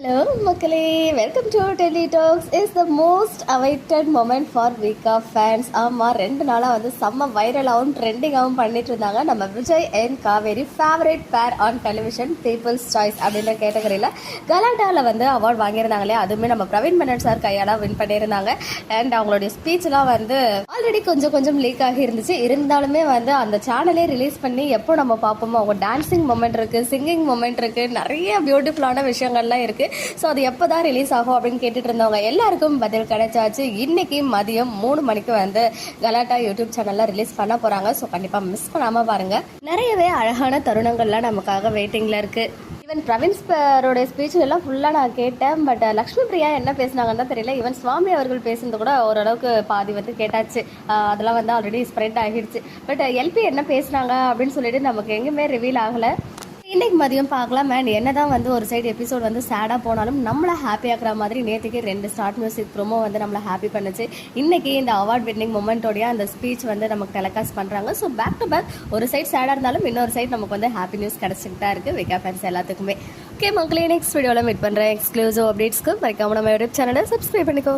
Hello மக்களே, welcome to Delhi talks. Is the most awaited moment for week of fans. ஆமாம், 2 நாளாக வந்து செம்ம வைரலாகவும் ட்ரெண்டிங்காகவும் பண்ணிட்டு இருந்தாங்க நம்ம விஜய் அண்ட் காவேரி ஃபேவரட் பேர் ஆன் டெலிவிஷன் பீப்புள்ஸ் சாய்ஸ் அப்படின்ற கேட்டகரியில் கலாட்டாவில் வந்து அவார்ட் வாங்கியிருந்தாங்களே. அதுவுமே நம்ம பிரவீன் மெனன் சார் கையால் வின் பண்ணியிருந்தாங்க. அண்ட் அவங்களுடைய ஸ்பீச்லாம் வந்து ஆல்ரெடி கொஞ்சம் லீக் ஆகி இருந்துச்சு. இருந்தாலுமே வந்து அந்த சேனலே ரிலீஸ் பண்ணி எப்போ நம்ம பார்ப்போமோ அவங்க டான்ஸிங் மொமெண்ட் இருக்குது, சிங்கிங் மொமெண்ட் இருக்குது, நிறைய பியூட்டிஃபுல்லான விஷயங்கள்லாம் இருக்குது. ஸோ அது எப்போ தான் ரிலீஸ் ஆகும் அப்படின்னு கேட்டுட்டு இருந்தவங்க எல்லாருக்கும் பதில் கிடைச்சாச்சு. இன்னைக்கு மதியம் 3 மணிக்கு வந்து கலாட்டா யூடியூப் சேனல்ல ரிலீஸ் பண்ண போறாங்க. ஸோ கண்டிப்பா மிஸ் பண்ணாம பாருங்க. நிறையவே அழகான தருணங்கள்லாம் நமக்காக வெயிட்டிங்ல இருக்கு. ஈவன் பிரவீன் சாரோடைய ஸ்பீச் எல்லாம் ஃபுல்லாக நான் கேட்டேன். பட் லக்ஷ்மி பிரியா என்ன பேசினாங்கன்னு தான் தெரியல. ஈவன் சுவாமி அவர்கள் பேசுனது கூட ஓரளவுக்கு பாதி வந்து கேட்டாச்சு. அதெல்லாம் வந்து ஆல்ரெடி ஸ்ப்ரெட் ஆகிடுச்சு. பட் எல்பி என்ன பேசுனாங்க அப்படின்னு சொல்லிட்டு நமக்கு எங்கேயுமே ரிவீல் ஆகலை. இன்னைக்கு மதியம் பார்க்கலாம். அண்ட் என்னதான் வந்து ஒரு சைடு எபிசோட் வந்து சேடாக போனாலும் நம்மளை ஹாப்பி ஆக்குற மாதிரி நேற்றுக்கு 2 ஸ்டார்ட் மியூசிக் ப்ரோமோ வந்து நம்மளை ஹாப்பி பண்ணுச்சு. இன்னைக்கு இந்த அவார்ட் வின்னிங் மொமெண்ட்டோடைய அந்த ஸ்பீச் வந்து நமக்கு டெலிகாஸ்ட் பண்ணுறாங்க. ஸோ பேக் டு பேக் ஒரு சைட் சேடாக இருந்தாலும் இன்னொரு சைட் நமக்கு வந்து ஹாப்பி நியூஸ் கிடச்சிட்டு தான் இருக்குது விகா ஃபேன்ஸ் எல்லாத்துக்குமே. ஓகே மக்களே, நெக்ஸ்ட் வீடியோவில் மீட் பண்ணுறேன். எக்ஸ்க்ளூசிவ் அப்டேட்ஸ்க்கு மறக்காம நம்ம யூடியூப் சேனலை சப்ஸ்கிரைப் பண்ணிக்கோ.